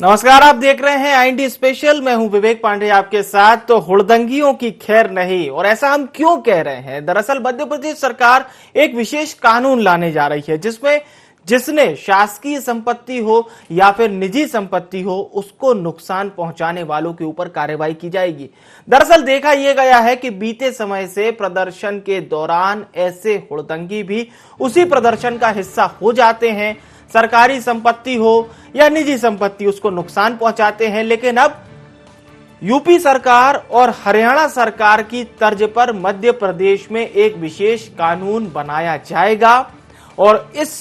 नमस्कार, आप देख रहे हैं आईएनडी स्पेशल। मैं हूं विवेक पांडे आपके साथ। तो हुड़दंगियों की खैर नहीं, और ऐसा हम क्यों कह रहे हैं? दरअसल मध्य प्रदेश सरकार एक विशेष कानून लाने जा रही है जिसमें जिसने शासकीय संपत्ति हो या फिर निजी संपत्ति हो, उसको नुकसान पहुंचाने वालों के ऊपर कार्रवाई की जाएगी। दरअसल देखा यह गया है कि बीते समय से प्रदर्शन के दौरान ऐसे हुड़दंगी भी उसी प्रदर्शन का हिस्सा हो जाते हैं। सरकारी संपत्ति हो या निजी संपत्ति, उसको नुकसान पहुंचाते हैं। लेकिन अब यूपी सरकार और हरियाणा सरकार की तर्ज पर मध्य प्रदेश में एक विशेष कानून बनाया जाएगा और इस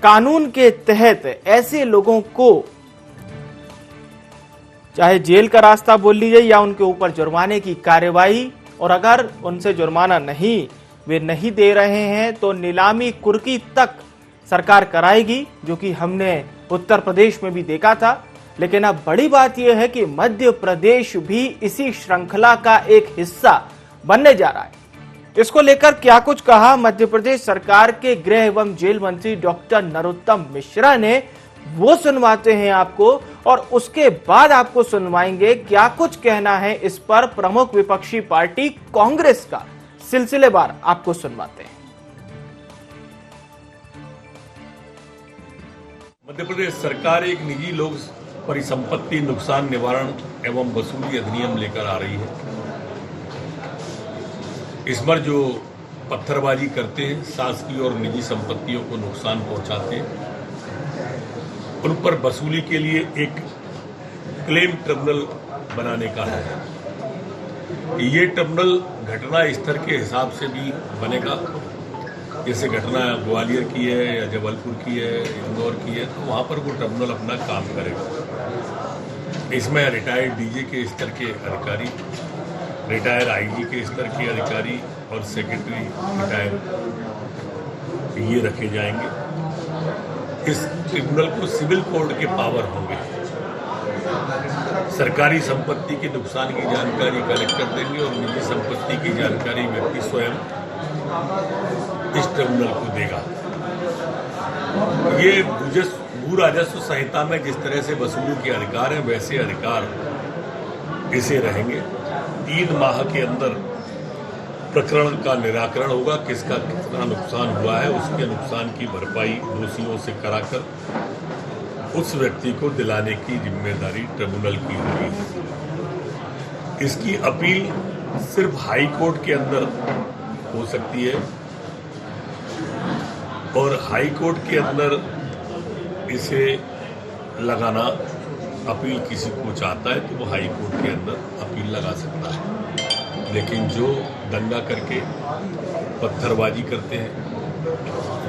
कानून के तहत ऐसे लोगों को चाहे जेल का रास्ता बोल लीजिए या उनके ऊपर जुर्माने की कार्रवाई, और अगर उनसे जुर्माना वे नहीं दे रहे हैं तो नीलामी कुर्की तक सरकार कराएगी, जो कि हमने उत्तर प्रदेश में भी देखा था। लेकिन अब बड़ी बात यह है कि मध्य प्रदेश भी इसी श्रृंखला का एक हिस्सा बनने जा रहा है। इसको लेकर क्या कुछ कहा मध्य प्रदेश सरकार के गृह एवं जेल मंत्री डॉक्टर नरोत्तम मिश्रा ने, वो सुनवाते हैं आपको, और उसके बाद आपको सुनवाएंगे क्या कुछ कहना है इस पर प्रमुख विपक्षी पार्टी कांग्रेस का। सिलसिलेवार आपको सुनवाते हैं। मध्य प्रदेश सरकार एक निजी लोक परिसंपत्ति नुकसान निवारण एवं वसूली अधिनियम लेकर आ रही है। इस बार जो पत्थरबाजी करते हैं, शासकीय और निजी संपत्तियों को नुकसान पहुंचाते हैं, उन पर वसूली के लिए एक क्लेम ट्रिब्यूनल बनाने का है। ये ट्रिब्यूनल घटना स्तर के हिसाब से भी बनेगा। जैसे घटना ग्वालियर की है या जबलपुर की है, इंदौर की है, तो वहाँ पर वो ट्रिब्यूनल अपना काम करेगा। इसमें रिटायर्ड डीजी के स्तर के अधिकारी, रिटायर आईजी के स्तर के अधिकारी और सेक्रेटरी रिटायर ये रखे जाएंगे। इस ट्रिब्यूनल को सिविल कोर्ट के पावर होंगे। सरकारी संपत्ति के नुकसान की जानकारी कलेक्टर देंगे और निजी संपत्ति की जानकारी व्यक्ति स्वयं इस ट्रिब्यूनल को देगा। ये भू राजस्व संहिता में जिस तरह से वसूली के अधिकार हैं, वैसे अधिकार इसे रहेंगे। 3 माह के अंदर प्रकरण का निराकरण होगा। किसका कितना नुकसान हुआ है, उसके नुकसान की भरपाई दोषियों से कराकर उस व्यक्ति को दिलाने की जिम्मेदारी ट्रिब्यूनल की होगी। इसकी अपील सिर्फ हाई कोर्ट के अंदर हो सकती है, और हाई कोर्ट के अंदर इसे लगाना, अपील किसी को चाहता है तो वो हाई कोर्ट के अंदर अपील लगा सकता है। लेकिन जो दंगा करके पत्थरबाजी करते हैं,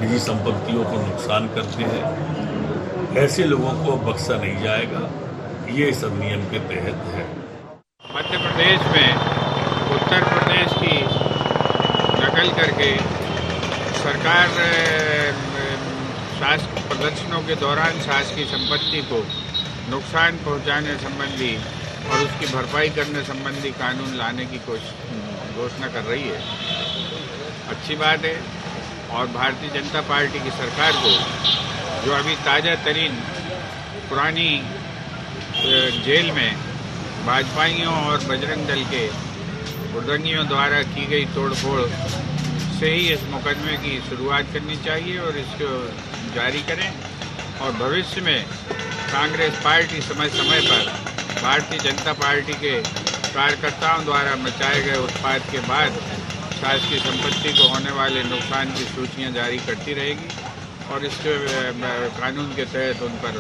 निजी संपत्तियों को नुकसान करते हैं, ऐसे लोगों को बख्शा नहीं जाएगा। ये इस अधिनियम के तहत है। मध्य प्रदेश में उत्तर प्रदेश की नकल करके सरकार शासकीय प्रदर्शनों के दौरान शासकीय संपत्ति को नुकसान पहुंचाने संबंधी और उसकी भरपाई करने संबंधी कानून लाने की घोषणा कर रही है। अच्छी बात है। और भारतीय जनता पार्टी की सरकार को जो अभी ताज़ा तरीन पुरानी जेल में भाजपाइयों और बजरंग दल के हुड़दंगियों द्वारा की गई तोड़फोड़ से ही इस मुकदमे की शुरुआत करनी चाहिए और इसको जारी करें। और भविष्य में कांग्रेस पार्टी समय समय पर भारतीय जनता पार्टी के कार्यकर्ताओं द्वारा मचाए गए उत्पात के बाद शासकीय संपत्ति को होने वाले नुकसान की सूचियां जारी करती रहेगी और इसके कानून के तहत उन पर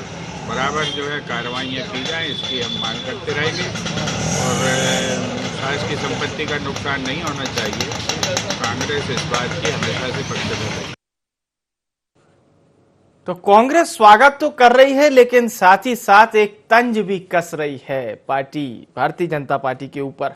बराबर जो है कार्रवाइयाँ की जाएँ, इसकी हम मांग करते रहेंगे। और शासकीय संपत्ति का नुकसान नहीं होना चाहिए। कांग्रेस इस बात की हमेशा से पक्षधर रही। तो कांग्रेस स्वागत तो कर रही है, लेकिन साथ ही साथ एक तंज भी कस रही है पार्टी भारतीय जनता पार्टी के ऊपर।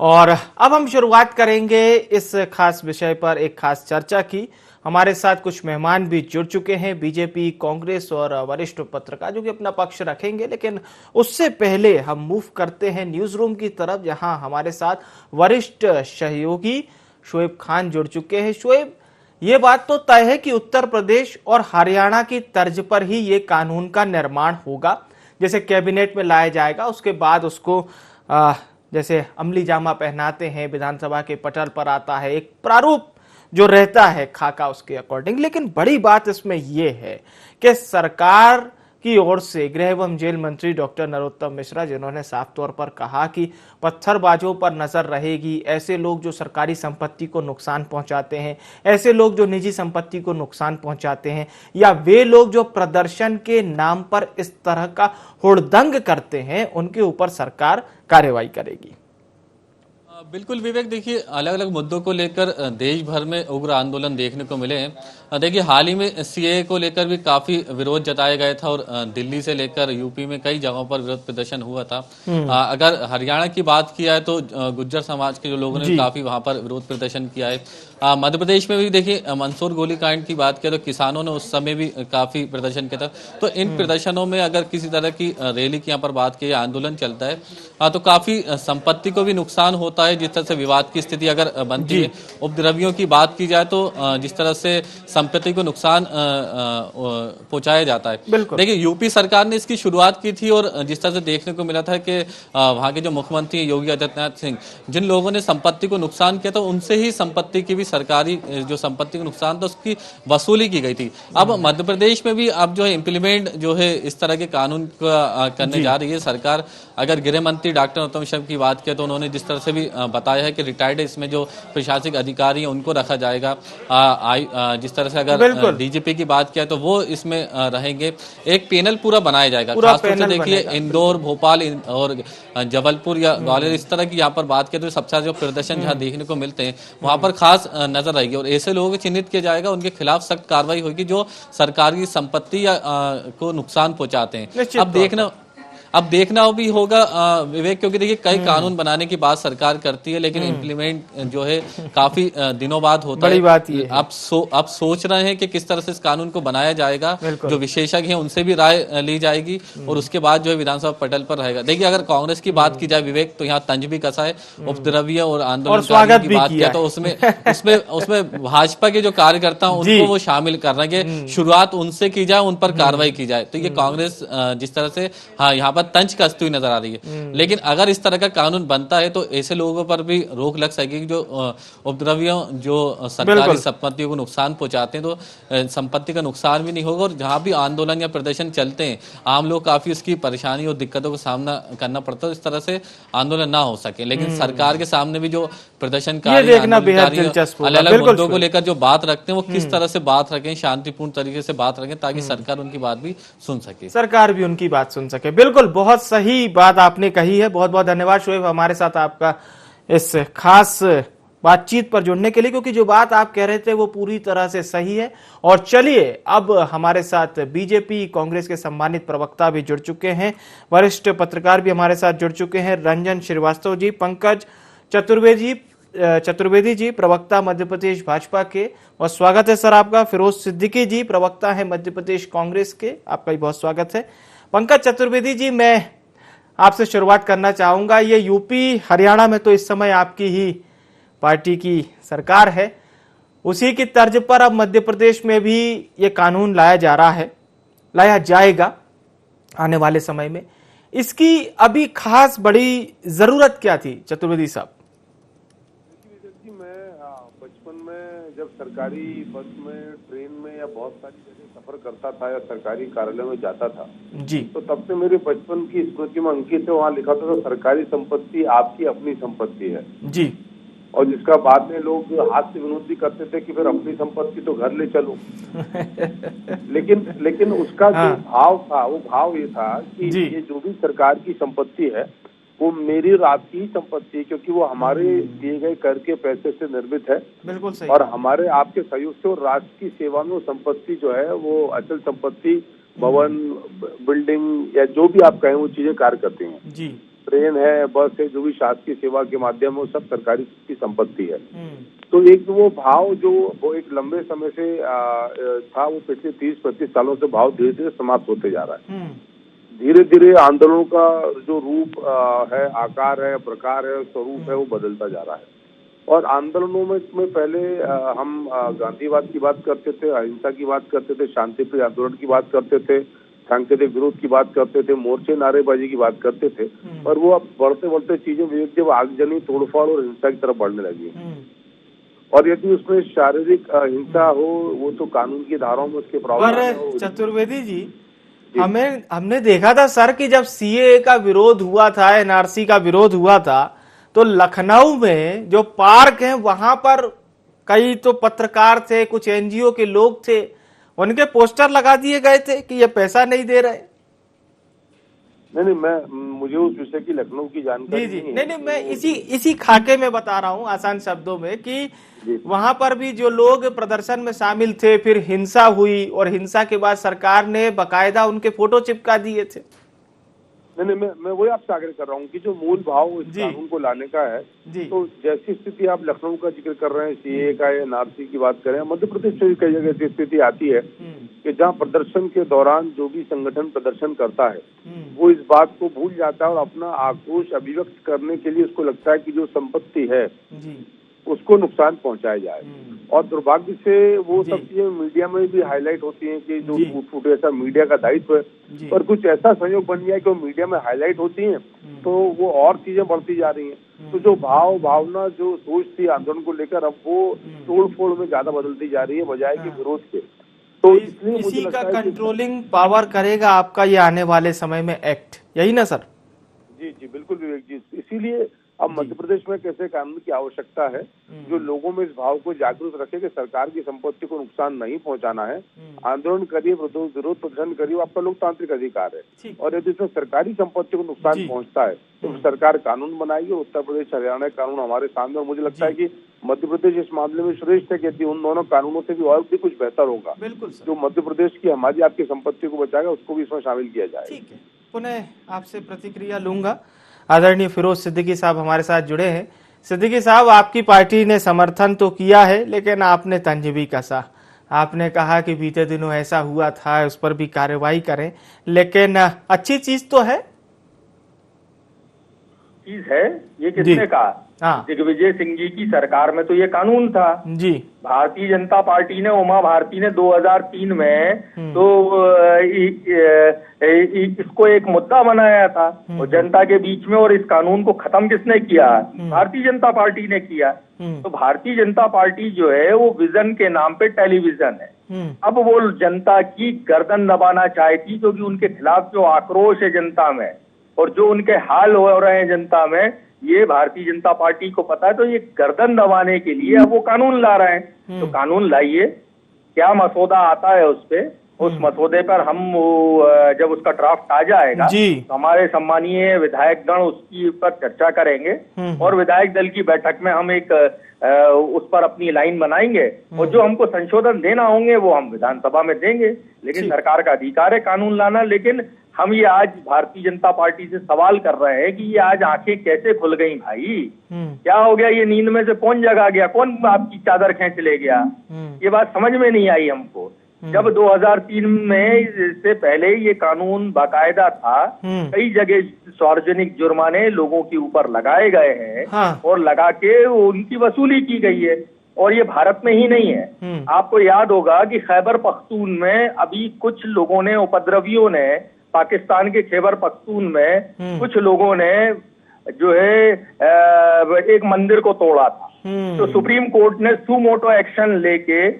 और अब हम शुरुआत करेंगे इस खास विषय पर एक खास चर्चा की। हमारे साथ कुछ मेहमान भी जुड़ चुके हैं, बीजेपी, कांग्रेस और वरिष्ठ पत्रकार, जो कि अपना पक्ष रखेंगे। लेकिन उससे पहले हम मूव करते हैं न्यूज रूम की तरफ, जहां हमारे साथ वरिष्ठ सहयोगी शोएब खान जुड़ चुके हैं। शोएब, ये बात तो तय है कि उत्तर प्रदेश और हरियाणा की तर्ज पर ही ये कानून का निर्माण होगा, जैसे कैबिनेट में लाया जाएगा, उसके बाद उसको जैसे अमली जामा पहनाते हैं, विधानसभा के पटल पर आता है, एक प्रारूप जो रहता है खाका उसके अकॉर्डिंग। लेकिन बड़ी बात इसमें यह है कि सरकार की ओर से गृह एवं जेल मंत्री डॉक्टर नरोत्तम मिश्रा, जिन्होंने साफ तौर पर कहा कि पत्थरबाजों पर नजर रहेगी, ऐसे लोग जो सरकारी संपत्ति को नुकसान पहुंचाते हैं, ऐसे लोग जो निजी संपत्ति को नुकसान पहुंचाते हैं, या वे लोग जो प्रदर्शन के नाम पर इस तरह का हुड़दंग करते हैं, उनके ऊपर सरकार कार्रवाई करेगी। बिल्कुल विवेक, देखिए अलग अलग मुद्दों को लेकर देश भर में उग्र आंदोलन देखने को मिले हैं। देखिए हाल ही में सीएए को लेकर भी काफी विरोध जताया गया था और दिल्ली से लेकर यूपी में कई जगहों पर विरोध प्रदर्शन हुआ था। अगर हरियाणा की बात किया है तो गुज्जर समाज के जो लोगों ने काफी वहां पर विरोध प्रदर्शन किया है। मध्य प्रदेश में भी देखिए मंदसौर गोलीकांड की बात किया तो किसानों ने उस समय भी काफी प्रदर्शन किया था। तो इन प्रदर्शनों में अगर किसी तरह की रैली की यहाँ पर बात की, आंदोलन चलता है तो काफी संपत्ति को भी नुकसान होता है। जिस तरह से विवाद की स्थिति अगर बनती है, उपद्रवियों की बात की जाए तो जिस तरह से संपत्ति को नुकसान पहुंचाया जाता है। देखिए यूपी सरकार ने इसकी शुरुआत की थी और जिस तरह से देखने को मिला था कि वहां के जो मुख्यमंत्री योगी आदित्यनाथ सिंह, जिन लोगों ने संपत्ति को नुकसान किया था उनसे ही संपत्ति की भी सरकारी जो संपत्ति को नुकसान था उसकी वसूली की गई थी। अब मध्य प्रदेश में भी अब जो है इम्प्लीमेंट जो है इस तरह के कानून करने जा रही है सरकार। अगर गृह मंत्री डॉक्टर नरोत्तम मिश्रा की बात किया तो उन्होंने जिस तरह से भी बताया है कि रिटायर्ड इसमें जो प्रशासनिक अधिकारी हैं उनको रखा जाएगा। जिस तरह से अगर डीजीपी की बात किया तो वो इसमें रहेंगे। एक पैनल पूरा बनाया जाएगा। खासतौर से देखिए इंदौर, भोपाल और जबलपुर या ग्वालियर इस तरह की यहाँ पर बात किया तो सबसे ज्यादा जो प्रदर्शन जहाँ देखने को मिलते हैं वहां पर खास नजर आएगी और ऐसे लोगों को चिन्हित किया जाएगा, उनके खिलाफ सख्त कार्रवाई होगी जो सरकार की संपत्ति या को नुकसान पहुंचाते हैं। अब देखना भी होगा विवेक, क्योंकि देखिए कई कानून बनाने की बात सरकार करती है लेकिन इम्प्लीमेंट जो है काफी दिनों बाद होता है। बात ये अब सोच रहे हैं कि किस तरह से इस कानून को बनाया जाएगा। जो विशेषज्ञ हैं उनसे भी राय ली जाएगी और उसके बाद जो है विधानसभा पटल पर रहेगा। देखिए अगर कांग्रेस की बात की जाए विवेक तो यहाँ तंज भी कसा है, उपद्रव्य और आंदोलन की बात किया तो उसमें भाजपा के जो कार्यकर्ता हैं उनको वो शामिल कर रहे हैं कि शुरुआत उनसे की जाए, उन पर कार्रवाई की जाए। तो ये कांग्रेस जिस तरह से यहाँ पर तंज कसती हुई नजर आ रही है। लेकिन अगर इस तरह का कानून बनता है तो ऐसे लोगों पर भी रोक लग सकेगी जो उपद्रवियों जो सरकारी संपत्तियों को नुकसान पहुंचाते हैं। तो संपत्ति का नुकसान भी नहीं होगा और जहां भी आंदोलन या प्रदर्शन चलते हैं आम लोग काफी उसकी परेशानी और दिक्कतों का सामना करना पड़ता है। इस तरह से आंदोलन ना हो सके। लेकिन सरकार के सामने भी जो प्रदर्शनकारी अलग अलग मुद्दों को लेकर जो बात रखते हैं वो किस तरह से बात रखें, शांतिपूर्ण तरीके से बात रखें ताकि सरकार उनकी बात भी सुन सके, सरकार भी उनकी बात सुन सके। बिल्कुल, बहुत सही बात आपने कही है। बहुत बहुत धन्यवाद शोएब हमारे साथ आपका इस खास बातचीत पर जुड़ने के लिए, क्योंकि जो बात आप कह रहे थे वो पूरी तरह से सही है। और चलिए अब हमारे साथ बीजेपी कांग्रेस के सम्मानित प्रवक्ता भी जुड़ चुके हैं, वरिष्ठ पत्रकार भी हमारे साथ जुड़ चुके हैं, रंजन श्रीवास्तव जी, पंकज चतुर्वेदी जी प्रवक्ता मध्य प्रदेश भाजपा के, और स्वागत है सर आपका। फिरोज सिद्दीकी जी प्रवक्ता है मध्य प्रदेश कांग्रेस के, आपका भी बहुत स्वागत है। पंकज चतुर्वेदी जी, मैं आपसे शुरुआत करना चाहूंगा। ये यूपी हरियाणा में तो इस समय आपकी ही पार्टी की सरकार है, उसी की तर्ज पर अब मध्य प्रदेश में भी ये कानून लाया जा रहा है, लाया जाएगा आने वाले समय में। इसकी अभी खास बड़ी जरूरत क्या थी चतुर्वेदी साहब? बचपन में जब सरकारी बस में, ट्रेन में या बहुत सारी जगह सफर करता था या सरकारी कार्यालय में जाता था जी, तो तब से मेरे बचपन की स्मृति में अंकित है, वहाँ लिखा था सरकारी संपत्ति आपकी अपनी संपत्ति है जी। और जिसका बाद में लोग हाथ से विरोध भी करते थे कि फिर अपनी संपत्ति तो घर ले चलो। लेकिन उसका जो भाव था वो भाव ये था कि ये जो भी सरकार की संपत्ति है वो मेरी और आपकी ही संपत्ति है, क्योंकि वो हमारे दिए गए कर के पैसे से निर्मित है। बिल्कुल सही। और हमारे आपके सहयोग से और राष्ट्र की सेवा में वो संपत्ति जो है वो अचल संपत्ति, भवन, बिल्डिंग या जो भी आप कहें वो चीजें कार्य करती हैं जी। ट्रेन है, बस है, जो भी शासकीय सेवा के माध्यम वो सब सरकारी की संपत्ति है। तो एक वो भाव जो वो एक लंबे समय से था, वो पिछले 30-35 सालों से भाव धीरे धीरे समाप्त होते जा रहा है। धीरे धीरे आंदोलनों का जो रूप है, आकार है, प्रकार है, स्वरूप है, वो बदलता जा रहा है। और आंदोलनों में पहले हम गांधीवाद की बात करते थे, अहिंसा की बात करते थे, शांतिप्रिय आंदोलन की बात करते थे, सांकेतिक विरोध की बात करते थे, मोर्चे नारेबाजी की बात करते थे, और वो अब बढ़ते बढ़ते चीजें विवेक जब आगजनी, तोड़फोड़ और हिंसा की तरफ बढ़ने लगी। और यदि उसमें शारीरिक हिंसा हो, वो तो कानून की धाराओं में उसके प्रावधान पर चतुर्वेदी जी, हमने देखा था सर कि जब सीएए का विरोध हुआ था, एनआरसी का विरोध हुआ था, तो लखनऊ में जो पार्क है वहां पर कई तो पत्रकार थे, कुछ एनजीओ के लोग थे, उनके पोस्टर लगा दिए गए थे कि ये पैसा नहीं दे रहे। नहीं, मुझे उस विषय की लखनऊ की जानकारी जी नहीं, मैं इसी खाके में बता रहा हूँ आसान शब्दों में कि वहां पर भी जो लोग प्रदर्शन में शामिल थे, फिर हिंसा हुई और हिंसा के बाद सरकार ने बकायदा उनके फोटो चिपका दिए थे। नहीं, मैं वही आपसे आग्रह कर रहा हूँ कि जो मूल भाव इस कानून को लाने का है, तो जैसी स्थिति आप लखनऊ का जिक्र कर रहे हैं, सीए का या एनआरसी की बात करें, मध्य प्रदेश में भी कई जगह ऐसी स्थिति आती है कि जहाँ प्रदर्शन के दौरान जो भी संगठन प्रदर्शन करता है वो इस बात को भूल जाता है और अपना आक्रोश अभिव्यक्त करने के लिए उसको लगता है कि जो संपत्ति है उसको नुकसान पहुंचाया जाए। और दुर्भाग्य से वो सब चीजें मीडिया में भी हाईलाइट होती हैं कि जो फूटे, ऐसा मीडिया का दायित्व है, पर कुछ ऐसा संयोग बन गया कि वो मीडिया में हाईलाइट होती हैं तो वो और चीजें बढ़ती जा रही हैं। तो जो भावना, जो सोच थी आंदोलन को लेकर, अब वो तोड़ फोड़ में ज्यादा बदलती जा रही है बजाय कि विरोध के। तो इसलिए इसी का कंट्रोलिंग पावर करेगा आपका ये आने वाले समय में एक्ट, यही ना सर? जी बिल्कुल विवेक जी, इसीलिए अब मध्य प्रदेश में कैसे कानून की आवश्यकता है जो लोगों में इस भाव को जागरूक रखे कि सरकार की संपत्ति को नुकसान नहीं पहुंचाना है। आंदोलन करिए, विरोध प्रदर्शन करिए, आपका लोकतांत्रिक अधिकार है। और यदि इसमें सरकारी संपत्ति को नुकसान पहुंचता है तो सरकार कानून बनाएगी। उत्तर प्रदेश, हरियाणा कानून हमारे सामने, और मुझे लगता है कि मध्य प्रदेश इस मामले में श्रेष्ठ है कि उन दोनों कानूनों से भी और भी कुछ बेहतर होगा। जो मध्य प्रदेश की, हमारी, आपकी संपत्ति को बचाएगा, उसको भी इसमें शामिल किया जाए। ठीक है, पुनः आपसे प्रतिक्रिया लूंगा। आदरणीय फिरोज सिद्दीकी साहब हमारे साथ जुड़े हैं। सिद्दीकी साहब, आपकी पार्टी ने समर्थन तो किया है लेकिन आपने तंज भी कसा। आपने कहा कि बीते दिनों ऐसा हुआ था, उस पर भी कार्रवाई करें, लेकिन अच्छी चीज तो है। चीज है ये किसने कहा? दिग्विजय सिंह जी की सरकार में तो ये कानून था जी। भारतीय जनता पार्टी ने, उमा भारती ने 2003 में तो इसको एक मुद्दा बनाया था और जनता के बीच में, और इस कानून को खत्म किसने किया? भारतीय जनता पार्टी ने किया। तो भारतीय जनता पार्टी जो है वो विजन के नाम पे टेलीविजन है। अब वो जनता की गर्दन दबाना चाहती, क्योंकि उनके खिलाफ जो आक्रोश है जनता में और जो उनके हाल हो रहे हैं जनता में, ये भारतीय जनता पार्टी को पता है। तो ये गर्दन दबाने के लिए अब वो कानून ला रहे हैं। तो कानून लाइए, क्या मसौदा आता है उस पे, उस मसौदे पर हम जब उसका ड्राफ्ट आ जाएगा तो हमारे सम्मानीय विधायक गण उसकी पर चर्चा करेंगे और विधायक दल की बैठक में हम एक उस पर अपनी लाइन बनाएंगे और जो हमको संशोधन देना होंगे वो हम विधानसभा में देंगे। लेकिन सरकार का अधिकार है कानून लाना। लेकिन हम ये आज भारतीय जनता पार्टी से सवाल कर रहे हैं कि ये आज आंखें कैसे खुल गई भाई? क्या हो गया? ये नींद में से कौन जगा गया? कौन आपकी चादर खींच ले गया? ये बात समझ में नहीं आई हमको। जब 2003 में से पहले ये कानून बाकायदा था, कई जगह सार्वजनिक जुर्माने लोगों के ऊपर लगाए गए हैं और लगा के उनकी वसूली की गई है। और ये भारत में ही नहीं है। आपको याद होगा कि खैबर पख्तून में अभी कुछ लोगों ने, उपद्रवियों ने, पाकिस्तान के खैबर पख्तून में कुछ लोगों ने जो है एक मंदिर को तोड़ा था। तो सुप्रीम कोर्ट ने सुमोटो एक्शन लेके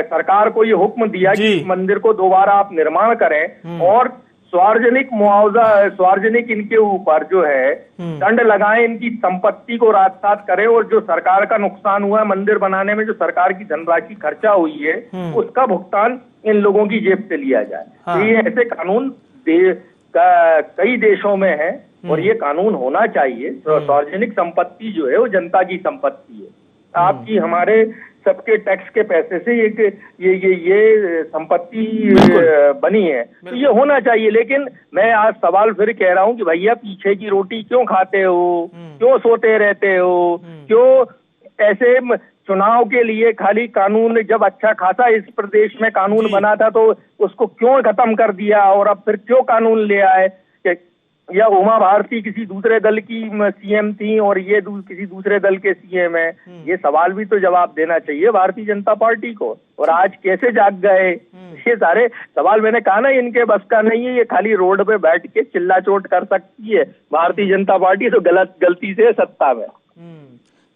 सरकार को ये हुक्म दिया कि मंदिर को दोबारा आप निर्माण करें और सार्वजनिक मुआवजा, सार्वजनिक इनके ऊपर जो है दंड लगाएं, इनकी संपत्ति को राजसात करें और जो सरकार का नुकसान हुआ है मंदिर बनाने में, जो सरकार की धनराशि खर्चा हुई है, उसका भुगतान इन लोगों की जेब से लिया जाए। तो ये ऐसे कानून कई देशों में है और ये कानून होना चाहिए। सार्वजनिक संपत्ति जो है वो जनता की संपत्ति है। आपकी, हमारे सबके टैक्स के पैसे से ये संपत्ति बनी है, तो ये होना चाहिए। लेकिन मैं आज सवाल फिर कह रहा हूँ कि भैया पीछे की रोटी क्यों खाते हो? क्यों सोते रहते हो? क्यों ऐसे चुनाव के लिए खाली कानून, जब अच्छा खासा इस प्रदेश में कानून बना था तो उसको क्यों खत्म कर दिया और अब फिर क्यों कानून ले आए? या उमा भारती किसी दूसरे दल की सीएम थी और ये किसी दूसरे दल के सीएम है, ये सवाल भी तो जवाब देना चाहिए भारतीय जनता पार्टी को। और आज कैसे जाग गए, ये सारे सवाल मैंने कहा ना इनके बस का नहीं है। ये खाली रोड पे बैठ के चिल्ला चोट कर सकती है भारतीय जनता पार्टी, तो गलती से सत्ता में।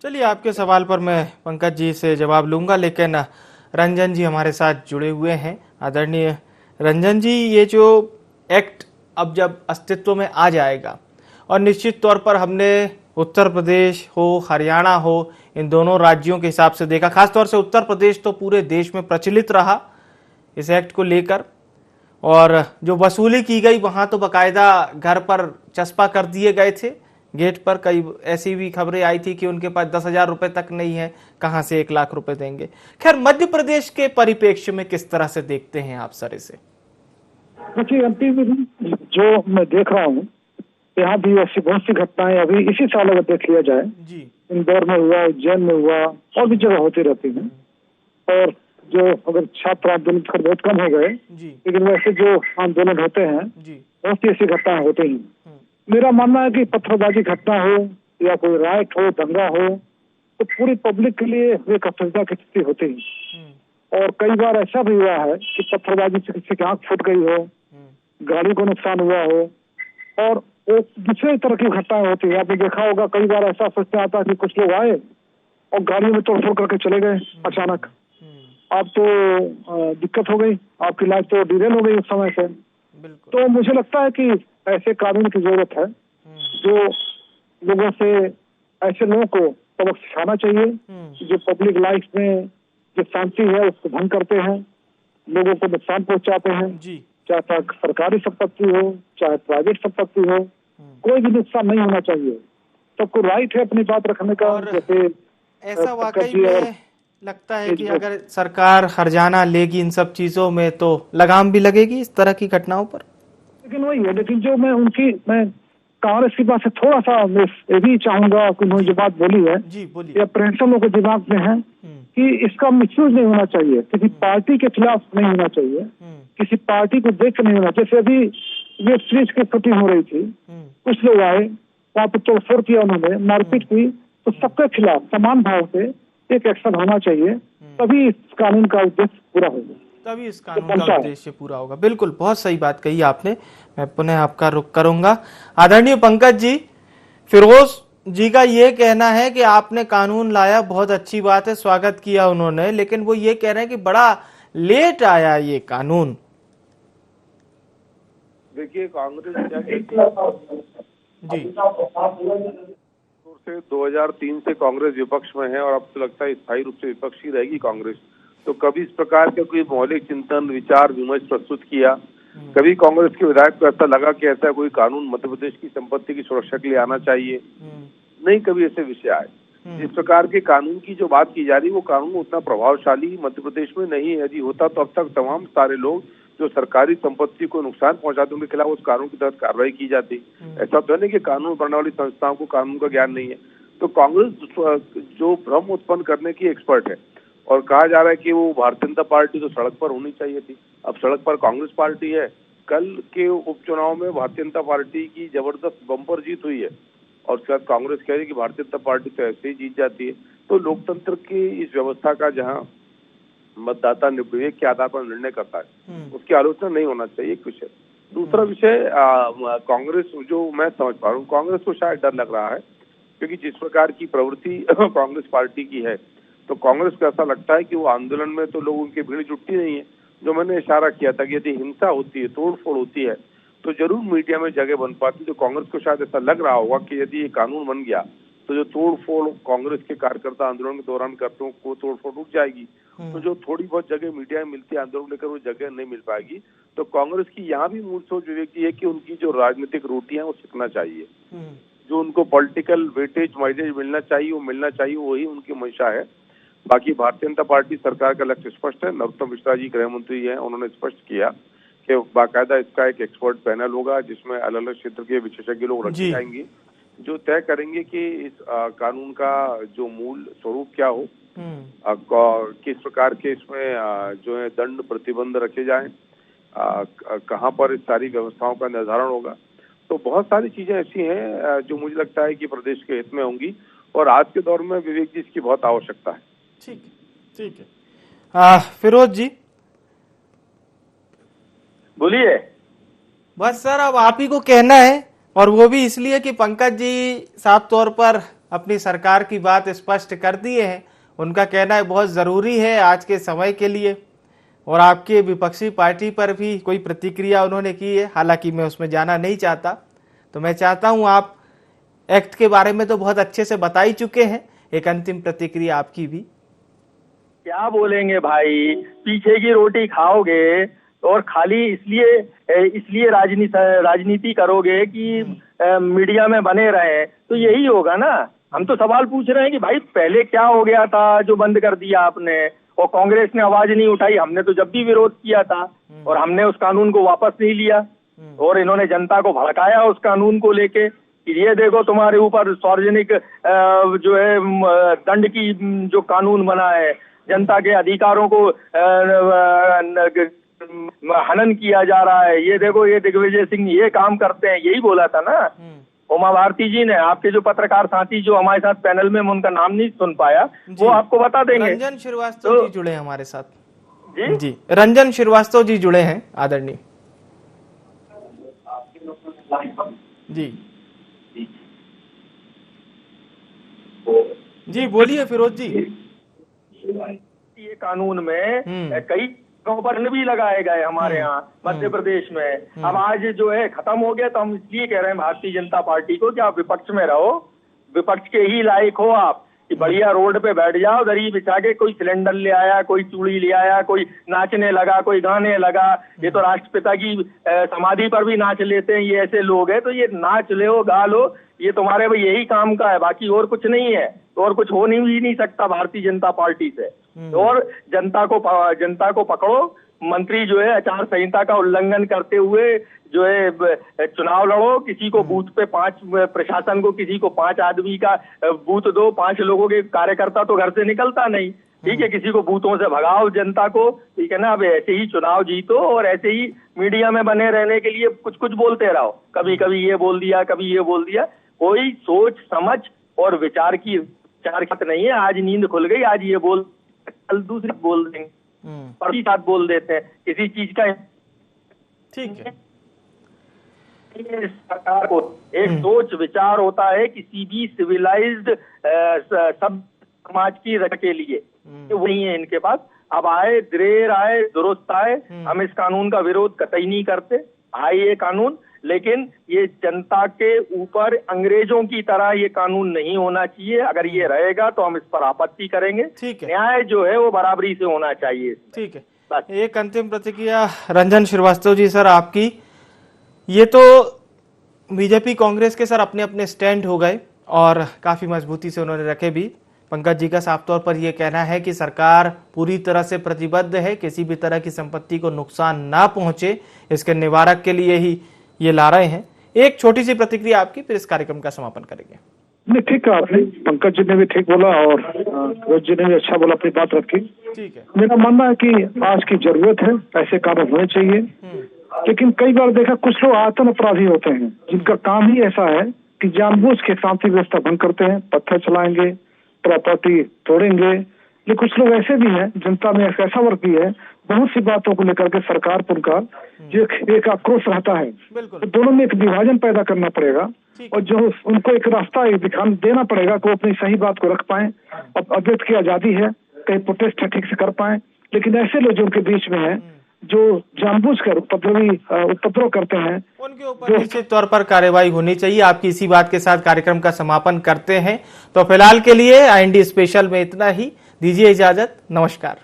चलिए, आपके सवाल पर मैं पंकज जी से जवाब लूंगा, लेकिन रंजन जी हमारे साथ जुड़े हुए हैं। आदरणीय रंजन जी, ये जो एक्ट अब जब अस्तित्व में आ जाएगा और निश्चित तौर पर हमने उत्तर प्रदेश हो, हरियाणा हो, इन दोनों राज्यों के हिसाब से देखा, खासतौर से उत्तर प्रदेश तो पूरे देश में प्रचलित रहा इस एक्ट को लेकर, और जो वसूली की गई वहां तो बकायदा घर पर चस्पा कर दिए गए थे गेट पर। कई ऐसी भी खबरें आई थी कि उनके पास 10,000 रुपए तक नहीं है, कहां से 1 लाख रुपए देंगे। खैर, मध्य प्रदेश के परिप्रेक्ष्य में किस तरह से देखते हैं आप सर इसे? देखिए, जो मैं देख रहा हूँ, यहाँ भी ऐसी बहुत सी घटनाएं अभी इसी साल अगर देख लिया जाए जी, इंदौर में हुआ, उज्जैन में हुआ, और भी जगह होती रहती है। और जो अगर छात्र आंदोलन बहुत कम हो गए, लेकिन वैसे जो आंदोलन होते हैं बहुत सी ऐसी घटनाएं होती हैं। मेरा मानना है कि पत्थरबाजी घटना हो या कोई राइट हो, दंगा हो, तो पूरी पब्लिक के लिए एक असुविधा की स्थिति होती है। और कई बार ऐसा भी हुआ है कि पत्थरबाजी से किसी की आंख फूट गई हो, गाड़ी को नुकसान हुआ हो, और एक दूसरे तरह की घटनाएं होती है। आपने देखा होगा कई बार ऐसा सोचते आता है कि कुछ लोग आए और गाड़ी में तोड़फोड़ करके चले गए अचानक, आप तो दिक्कत हो गई, आपकी लाइफ तो डिरेल हो गई उस समय से। तो मुझे लगता है कि ऐसे कानून की जरूरत है जो लोगों से, ऐसे लोगों को सबक सिखाना चाहिए जो पब्लिक लाइफ में जो शांति है उसको भंग करते हैं, लोगों को नुकसान पहुंचाते हैं, चाहे सरकारी संपत्ति हो चाहे प्राइवेट संपत्ति हो, कोई भी नुकसान नहीं होना चाहिए। सबको राइट है अपनी बात रखने का। जैसे ऐसा वाकई में लगता है कि अगर सरकार हर्जाना लेगी इन सब चीजों में तो लगाम भी लगेगी इस तरह की घटनाओं पर। लेकिन वही है, लेकिन जो मैं कांग्रेस की बात से थोड़ा सा ये भी चाहूंगा कि उन्होंने जो बात बोली है ये अप्रेंशन के दिमाग में है कि इसका मिसयूज नहीं होना चाहिए, किसी पार्टी के खिलाफ नहीं होना चाहिए, किसी पार्टी को देख नहीं होना। जैसे अभी वेब सीरीज की शूटिंग हो रही थी, कुछ लोग आए वहाँ पे तोड़फोड़ किया, उन्होंने मारपीट की, तो सबके खिलाफ समान भाव से एक एक्शन होना चाहिए, तभी इस कानून का उद्देश्य पूरा होगा, तभी इस कानून का उद्देश्य पूरा होगा। बिल्कुल, बहुत सही बात कही आपने। मैं पुनः आपका रुख करूंगा। आदरणीय पंकज जी, फिरोज जी का ये कहना है कि आपने कानून लाया, बहुत अच्छी बात है, स्वागत किया उन्होंने, लेकिन वो ये कह रहे हैं कि बड़ा लेट आया ये कानून। देखिए, कांग्रेस क्या कहती जी, 2003 से कांग्रेस विपक्ष में है और अब तो लगता है स्थायी रूप से विपक्ष ही रहेगी कांग्रेस। तो कभी इस प्रकार का कोई मौलिक चिंतन, विचार विमर्श प्रस्तुत किया, कभी कांग्रेस के विधायक को ऐसा लगा कि ऐसा कोई कानून मध्य प्रदेश की संपत्ति की सुरक्षा के लिए आना चाहिए? नहीं, कभी ऐसे विषय आए। जिस प्रकार के कानून की जो बात की जा रही है वो कानून उतना प्रभावशाली मध्य प्रदेश में नहीं है। यदि होता तो अब तक तमाम सारे लोग जो सरकारी संपत्ति को नुकसान पहुंचाते उनके खिलाफ उस कानून के तहत कार्रवाई की जाती। ऐसा तो नहीं कि कानून बनने वाली संस्थाओं को कानून का ज्ञान नहीं है। तो कांग्रेस जो भ्रम उत्पन्न करने की एक्सपर्ट है, और कहा जा रहा है कि वो भारतीय जनता पार्टी तो सड़क पर होनी चाहिए थी, अब सड़क पर कांग्रेस पार्टी है। कल के उपचुनाव में भारतीय जनता पार्टी की जबरदस्त बम्पर जीत हुई है और उसके बाद कांग्रेस कह रही है कि भारतीय जनता पार्टी तो ऐसे ही जीत जाती है। तो लोकतंत्र की इस व्यवस्था का जहां मतदाता विवेक के आधार पर निर्णय करता है उसकी आलोचना नहीं होना चाहिए, एक विषय। दूसरा विषय, कांग्रेस, जो मैं समझ पा रहा हूँ, कांग्रेस को शायद डर लग रहा है क्योंकि जिस प्रकार की प्रवृत्ति कांग्रेस पार्टी की है, तो कांग्रेस को ऐसा लगता है कि वो आंदोलन में तो लोगों की भीड़ जुटती नहीं है। जो मैंने इशारा किया था कि यदि हिंसा होती है, तोड़फोड़ होती है, तो जरूर मीडिया में जगह बन पाती। तो कांग्रेस को शायद ऐसा लग रहा होगा कि यदि ये कानून बन गया तो जो तोड़फोड़ कांग्रेस के कार्यकर्ता आंदोलन के दौरान करते हो वो तोड़फोड़ रुक जाएगी। तो जो थोड़ी बहुत जगह मीडिया में मिलती है आंदोलन लेकर, वो जगह नहीं मिल पाएगी। तो कांग्रेस की यहाँ भी मूल सोच विवेक की है कि उनकी जो राजनीतिक रोटियां वो सीखना चाहिए, जो उनको पॉलिटिकल वेटेज माइलेज मिलना चाहिए वो मिलना चाहिए, वही उनकी मंशा है। बाकी भारतीय जनता पार्टी सरकार का लक्ष्य स्पष्ट है। नरोत्तम मिश्रा जी गृह मंत्री हैं, उन्होंने स्पष्ट किया कि बाकायदा इसका एक एक्सपर्ट पैनल होगा जिसमें अलग अलग क्षेत्र के विशेषज्ञ लोग रखे जाएंगे जो तय करेंगे कि इस कानून का जो मूल स्वरूप क्या हो, किस प्रकार के इसमें जो है दंड प्रतिबंध रखे जाएं, कहां पर इस सारी व्यवस्थाओं का निर्धारण होगा। तो बहुत सारी चीजें ऐसी हैं जो मुझे लगता है कि प्रदेश के हित में होंगी और आज के दौर में विवेक जी इसकी बहुत आवश्यकता है। ठीक है। फिरोज जी बोलिए। बस सर अब आप ही को कहना है, और वो भी इसलिए कि पंकज जी साफ तौर पर अपनी सरकार की बात स्पष्ट कर दिए हैं। उनका कहना है बहुत जरूरी है आज के समय के लिए, और आपके विपक्षी पार्टी पर भी कोई प्रतिक्रिया उन्होंने की है, हालांकि मैं उसमें जाना नहीं चाहता। तो मैं चाहता हूं, आप एक्ट के बारे में तो बहुत अच्छे से बता ही चुके हैं, एक अंतिम प्रतिक्रिया आपकी भी। क्या बोलेंगे भाई, पीछे की रोटी खाओगे और खाली इसलिए राजनीति करोगे कि मीडिया में बने रहे, तो यही होगा ना। हम तो सवाल पूछ रहे हैं कि भाई पहले क्या हो गया था जो बंद कर दिया आपने, और कांग्रेस ने आवाज नहीं उठाई। हमने तो जब भी विरोध किया था और हमने उस कानून को वापस नहीं लिया, और इन्होंने जनता को भड़काया उस कानून को लेके कि ये देखो तुम्हारे ऊपर सार्वजनिक जो है दंड की जो कानून बना है, जनता के अधिकारों को हनन किया जा रहा है, ये देखो ये दिग्विजय सिंह ये काम करते हैं, यही बोला था ना उमा भारती जी ने। आपके जो पत्रकार साथी जो हमारे साथ पैनल में, उनका नाम नहीं सुन पाया, वो आपको बता देंगे। रंजन श्रीवास्तव जी जुड़े हैं हमारे साथ। जी रंजन श्रीवास्तव जी जुड़े हैं आदरणीय जी बोलिए फिरोज जी। ये कानून में कई जगहों पर भी लगाए गए हमारे यहाँ मध्य प्रदेश में। अब आज जो है खत्म हो गया, तो हम इसलिए कह रहे हैं भारतीय जनता पार्टी को कि आप विपक्ष में रहो, विपक्ष के ही लायक हो आप, कि बढ़िया रोड पे बैठ जाओ, दरी बिछा के, कोई सिलेंडर ले आया, कोई चूड़ी ले आया, कोई नाचने लगा, कोई गाने लगा। ये तो राष्ट्रपिता की समाधि पर भी नाच लेते हैं, ये ऐसे लोग हैं। तो ये नाच लो गा लो, ये तुम्हारे भाई यही काम का है, बाकी और कुछ नहीं है, और कुछ हो नहीं सकता भारतीय जनता पार्टी से। और जनता को पकड़ो, मंत्री जो है आचार संहिता का उल्लंघन करते हुए जो है चुनाव लड़ो, किसी को बूथ पे 5, प्रशासन को किसी को 5 आदमी का बूथ दो, 5 लोगों के कार्यकर्ता तो घर से निकलता नहीं, ठीक है, किसी को बूथों से भगाओ जनता को, ठीक है ना। अब ऐसे ही चुनाव जीतो और ऐसे ही मीडिया में बने रहने के लिए कुछ बोलते रहो, कभी कभी ये बोल दिया, कभी ये बोल दिया। कोई सोच समझ और विचार नहीं है। आज नींद खुल गई, आज ये बोल, कल दूसरी बोल देंगे, पर साथ बोल देते हैं किसी चीज का। ठीक है, सरकार को एक सोच विचार होता है किसी भी सिविलाइज्ड सब समाज की रक्षा के लिए, वो नहीं है इनके पास। अब आए देर आए दुरुस्त आए, हम इस कानून का विरोध कतई नहीं करते, आए ये कानून, लेकिन ये जनता के ऊपर अंग्रेजों की तरह ये कानून नहीं होना चाहिए। अगर ये रहेगा तो हम इस पर आपत्ति करेंगे। ठीक है, न्याय जो है वो बराबरी से होना चाहिए। ठीक है, एक अंतिम प्रतिक्रिया रंजन श्रीवास्तव जी सर आपकी। ये तो बीजेपी कांग्रेस के सर अपने अपने स्टैंड हो गए और काफी मजबूती से उन्होंने रखे भी। पंकज जी का साफ तौर पर यह कहना है कि सरकार पूरी तरह से प्रतिबद्ध है, किसी भी तरह की संपत्ति को नुकसान ना पहुंचे, इसके निवारक के लिए ही ये ला रहे हैं। एक छोटी सी प्रतिक्रिया आपकी, फिर इस कार्यक्रम का समापन करेंगे। नहीं, ठीक है आपने, पंकज जी ने भी ठीक बोला और फिरोज जी ने भी अच्छा बोला, अपनी बात रखी। ठीक है, मेरा मानना है कि आज की जरूरत है, ऐसे कानून होने चाहिए। लेकिन कई बार देखा कुछ लोग आतंक अपराधी होते हैं जिनका काम ही ऐसा है कि जानबूझ के शांति व्यवस्था भंग करते हैं, पत्थर चलाएंगे, प्रॉपर्टी तोड़ेंगे। लेकिन कुछ लोग ऐसे भी हैं, जनता में ऐसा वर्ग भी है, बहुत सी बातों को लेकर के सरकार पर उनका जो एक आक्रोश रहता है, तो दोनों में एक विभाजन पैदा करना पड़ेगा और जो उनको एक रास्ता दिखाना देना पड़ेगा कि वो अपनी सही बात को रख पाए। अब अभिव्यक्ति की आजादी है, कहीं प्रोटेस्ट ठीक से कर पाए। लेकिन ऐसे लोग जो उनके बीच में है, जो जानबूझकर उपद्रव करते हैं, उनके ऊपर निश्चित तौर पर कार्रवाई होनी चाहिए। आपकी इसी बात के साथ कार्यक्रम का समापन करते हैं। तो फिलहाल के लिए IND स्पेशल में इतना ही, दीजिए इजाजत, नमस्कार।